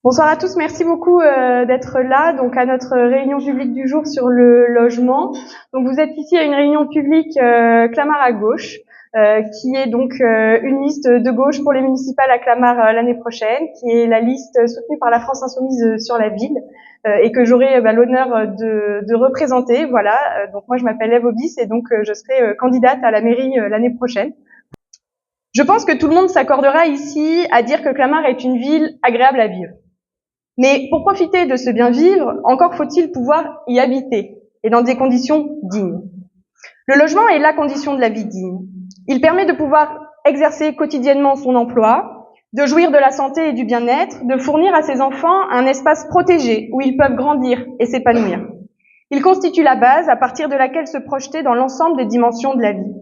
Bonsoir à tous, merci beaucoup d'être là donc à notre réunion publique du jour sur le logement. Donc vous êtes ici à une réunion publique Clamart à gauche, qui est donc une liste de gauche pour les municipales à Clamart l'année prochaine, qui est la liste soutenue par la France Insoumise sur la ville et que j'aurai l'honneur de représenter. Voilà, donc moi je m'appelle Ève Obis et donc je serai candidate à la mairie l'année prochaine. Je pense que tout le monde s'accordera ici à dire que Clamart est une ville agréable à vivre. Mais pour profiter de ce bien vivre, encore faut-il pouvoir y habiter, et dans des conditions dignes. Le logement est la condition de la vie digne. Il permet de pouvoir exercer quotidiennement son emploi, de jouir de la santé et du bien-être, de fournir à ses enfants un espace protégé où ils peuvent grandir et s'épanouir. Il constitue la base à partir de laquelle se projeter dans l'ensemble des dimensions de la vie.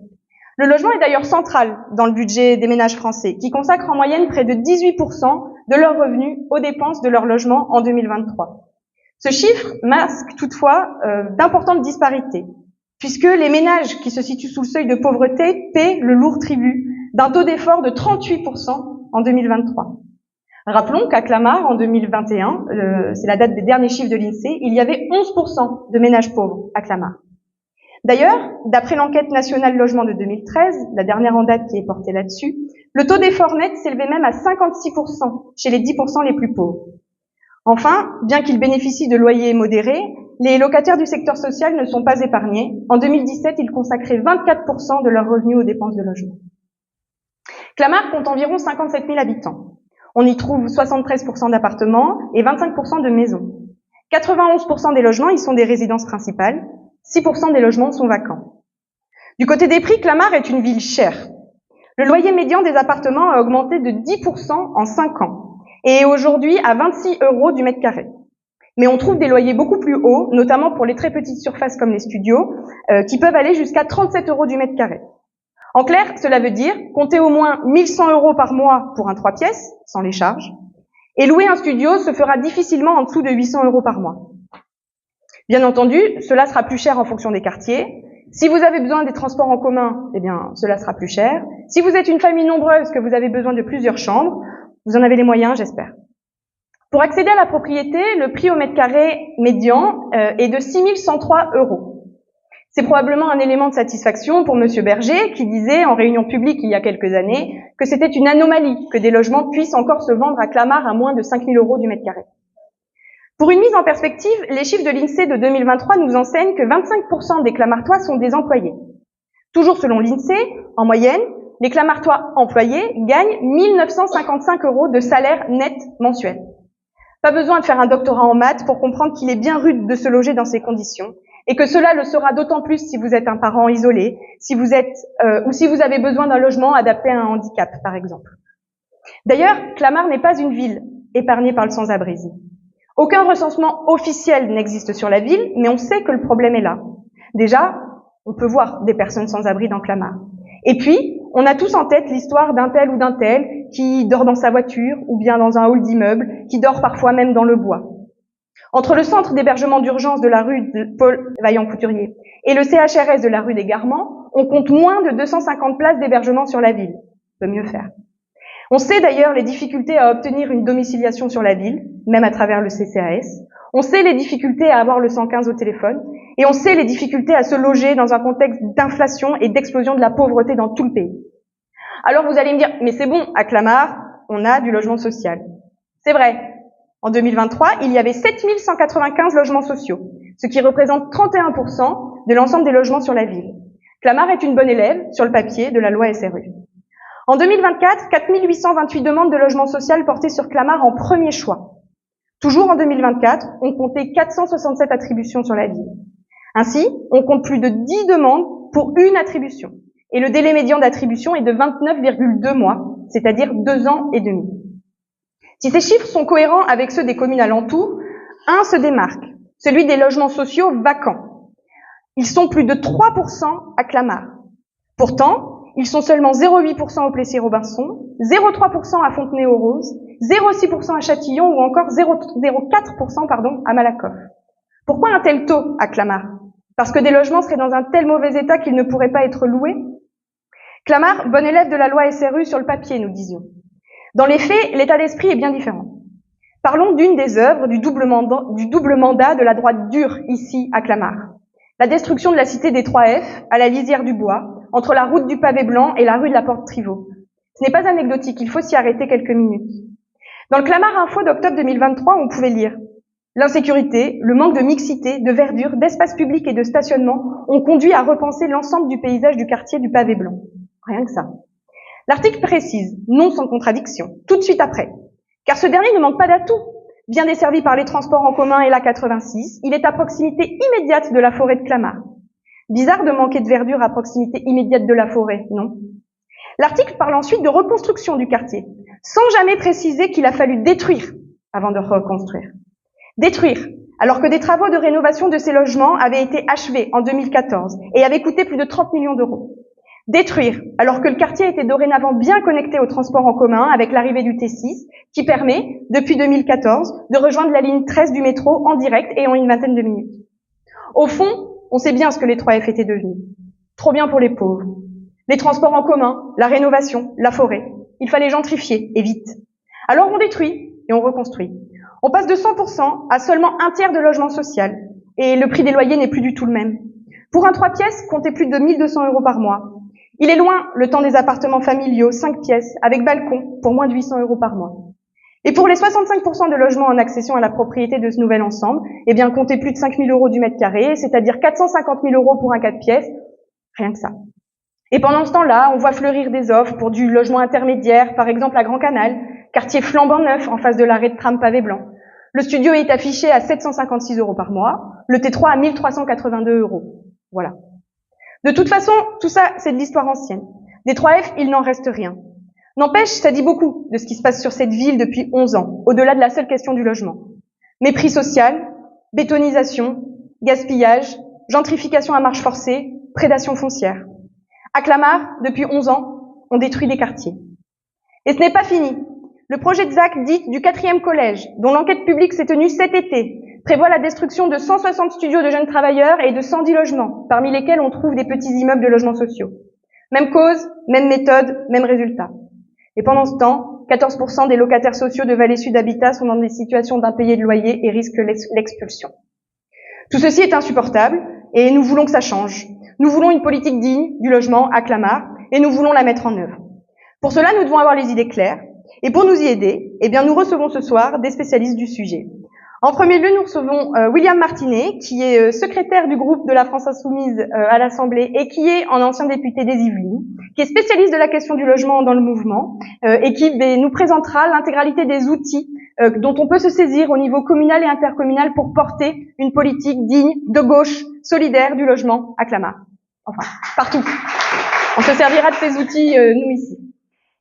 Le logement est d'ailleurs central dans le budget des ménages français, qui consacrent en moyenne près de 18% de leurs revenus aux dépenses de leur logement en 2023. Ce chiffre masque toutefois d'importantes disparités, puisque les ménages qui se situent sous le seuil de pauvreté paient le lourd tribut d'un taux d'effort de 38% en 2023. Rappelons qu'à Clamart, en 2021, c'est la date des derniers chiffres de l'INSEE, il y avait 11% de ménages pauvres à Clamart. D'ailleurs, d'après l'enquête nationale logement de 2013, la dernière en date qui est portée là-dessus, le taux d'effort net s'élevait même à 56% chez les 10% les plus pauvres. Enfin, bien qu'ils bénéficient de loyers modérés, les locataires du secteur social ne sont pas épargnés. En 2017, ils consacraient 24% de leurs revenus aux dépenses de logement. Clamart compte environ 57 000 habitants. On y trouve 73% d'appartements et 25% de maisons. 91% des logements y sont des résidences principales. 6% des logements sont vacants. Du côté des prix, Clamart est une ville chère. Le loyer médian des appartements a augmenté de 10% en 5 ans et est aujourd'hui à 26 € du mètre carré. Mais on trouve des loyers beaucoup plus hauts, notamment pour les très petites surfaces comme les studios, qui peuvent aller jusqu'à 37 € du mètre carré. En clair, cela veut dire compter au moins 1100 € par mois pour un 3 pièces, sans les charges, et louer un studio se fera difficilement en dessous de 800 € par mois. Bien entendu, cela sera plus cher en fonction des quartiers. Si vous avez besoin des transports en commun, eh bien, cela sera plus cher. Si vous êtes une famille nombreuse, que vous avez besoin de plusieurs chambres, vous en avez les moyens, j'espère. Pour accéder à la propriété, le prix au mètre carré médian est de 6 103 €. C'est probablement un élément de satisfaction pour Monsieur Berger, qui disait en réunion publique il y a quelques années que c'était une anomalie que des logements puissent encore se vendre à Clamart à moins de 5 000 € du mètre carré. Pour une mise en perspective, les chiffres de l'INSEE de 2023 nous enseignent que 25% des Clamartois sont des employés. Toujours selon l'INSEE, en moyenne, les Clamartois employés gagnent 1 955 € de salaire net mensuel. Pas besoin de faire un doctorat en maths pour comprendre qu'il est bien rude de se loger dans ces conditions et que cela le sera d'autant plus si vous êtes un parent isolé, ou si vous avez besoin d'un logement adapté à un handicap, par exemple. D'ailleurs, Clamart n'est pas une ville épargnée par le sans-abrisme. Aucun recensement officiel n'existe sur la ville, mais on sait que le problème est là. Déjà, on peut voir des personnes sans abri dans Clamart. Et puis, on a tous en tête l'histoire d'un tel ou d'un tel qui dort dans sa voiture ou bien dans un hall d'immeuble, qui dort parfois même dans le bois. Entre le centre d'hébergement d'urgence de la rue de Paul Vaillant-Couturier et le CHRS de la rue des Garments, on compte moins de 250 places d'hébergement sur la ville. On peut mieux faire. On sait d'ailleurs les difficultés à obtenir une domiciliation sur la ville, même à travers le CCAS. On sait les difficultés à avoir le 115 au téléphone. Et on sait les difficultés à se loger dans un contexte d'inflation et d'explosion de la pauvreté dans tout le pays. Alors vous allez me dire, mais c'est bon, à Clamart, on a du logement social. C'est vrai. En 2023, il y avait 7 195 logements sociaux, ce qui représente 31% de l'ensemble des logements sur la ville. Clamart est une bonne élève, sur le papier, de la loi SRU. En 2024, 4 828 demandes de logement social portées sur Clamart en premier choix. Toujours en 2024, on comptait 467 attributions sur la ville. Ainsi, on compte plus de 10 demandes pour une attribution. Et le délai médian d'attribution est de 29,2 mois, c'est-à-dire 2 ans et demi. Si ces chiffres sont cohérents avec ceux des communes alentours, un se démarque, celui des logements sociaux vacants. Ils sont plus de 3% à Clamart. Pourtant, ils sont seulement 0,8% au Plessis-Robinson, 0,3% à Fontenay-aux-Roses, 0,6% à Châtillon ou encore 0,4% à Malakoff. Pourquoi un tel taux à Clamart? Parce que des logements seraient dans un tel mauvais état qu'ils ne pourraient pas être loués? Clamart, bon élève de la loi SRU sur le papier, nous disions. Dans les faits, l'état d'esprit est bien différent. Parlons d'une des œuvres du double mandat de la droite dure ici à Clamart. La destruction de la cité des 3F à la lisière du bois, entre la route du pavé blanc et la rue de la Porte-Trivaux. Ce n'est pas anecdotique, il faut s'y arrêter quelques minutes. Dans le Clamart Info d'octobre 2023, on pouvait lire « L'insécurité, le manque de mixité, de verdure, d'espace public et de stationnement ont conduit à repenser l'ensemble du paysage du quartier du pavé blanc. » Rien que ça. L'article précise, non sans contradiction, tout de suite après, car ce dernier ne manque pas d'atouts. Bien desservi par les transports en commun et la 86, il est à proximité immédiate de la forêt de Clamart. Bizarre de manquer de verdure à proximité immédiate de la forêt, non? L'article parle ensuite de reconstruction du quartier, sans jamais préciser qu'il a fallu détruire avant de reconstruire. Détruire, alors que des travaux de rénovation de ces logements avaient été achevés en 2014 et avaient coûté plus de 30 millions d'euros. Détruire, alors que le quartier était dorénavant bien connecté aux transports en commun avec l'arrivée du T6, qui permet, depuis 2014, de rejoindre la ligne 13 du métro en direct et en une vingtaine de minutes. Au fond, on sait bien ce que les 3F étaient devenus. Trop bien pour les pauvres. Les transports en commun, la rénovation, la forêt. Il fallait gentrifier, et vite. Alors on détruit et on reconstruit. On passe de 100% à seulement un tiers de logement social. Et le prix des loyers n'est plus du tout le même. Pour un 3 pièces, comptez plus de 1 200 € par mois. Il est loin le temps des appartements familiaux, 5 pièces, avec balcon, pour moins de 800 € par mois. Et pour les 65% de logements en accession à la propriété de ce nouvel ensemble, eh bien, comptez plus de 5 000 € du mètre carré, c'est-à-dire 450 000 € pour un 4 pièces. Rien que ça. Et pendant ce temps-là, on voit fleurir des offres pour du logement intermédiaire, par exemple à Grand Canal, quartier flambant neuf en face de l'arrêt de tram pavé blanc. Le studio est affiché à 756 € par mois, le T3 à 1 382 €. Voilà. De toute façon, tout ça, c'est de l'histoire ancienne. Des 3F, il n'en reste rien. N'empêche, ça dit beaucoup de ce qui se passe sur cette ville depuis 11 ans, au-delà de la seule question du logement. Mépris social, bétonisation, gaspillage, gentrification à marche forcée, prédation foncière. À Clamart, depuis 11 ans, on détruit des quartiers. Et ce n'est pas fini. Le projet de ZAC dit du 4e collège, dont l'enquête publique s'est tenue cet été, prévoit la destruction de 160 studios de jeunes travailleurs et de 110 logements, parmi lesquels on trouve des petits immeubles de logements sociaux. Même cause, même méthode, même résultat. Et pendant ce temps, 14% des locataires sociaux de Vallée Sud Habitat sont dans des situations d'impayés de loyer et risquent l'expulsion. Tout ceci est insupportable et nous voulons que ça change. Nous voulons une politique digne du logement à Clamart et nous voulons la mettre en œuvre. Pour cela, nous devons avoir les idées claires et pour nous y aider, eh bien, nous recevons ce soir des spécialistes du sujet. En premier lieu, nous recevons William Martinet, qui est secrétaire du groupe de la France Insoumise à l'Assemblée et qui est un ancien député des Yvelines, qui est spécialiste de la question du logement dans le mouvement et qui nous présentera l'intégralité des outils dont on peut se saisir au niveau communal et intercommunal pour porter une politique digne, de gauche, solidaire du logement à Clamart. Enfin, partout. On se servira de ces outils, nous, ici.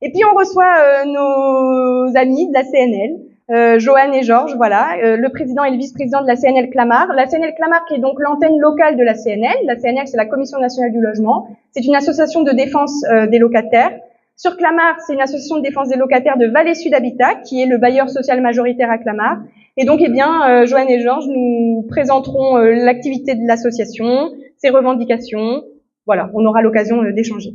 Et puis, on reçoit nos amis de la CNL, Joanne et Georges, voilà, le président et le vice-président de la CNL Clamart. La CNL Clamart qui est donc l'antenne locale de la CNL. La CNL, c'est la Commission nationale du logement. C'est une association de défense des locataires. Sur Clamart, c'est une association de défense des locataires de Vallée Sud Habitat, qui est le bailleur social majoritaire à Clamart. Et donc, eh bien, Joanne et Georges nous présenteront l'activité de l'association, ses revendications. Voilà, on aura l'occasion d'échanger.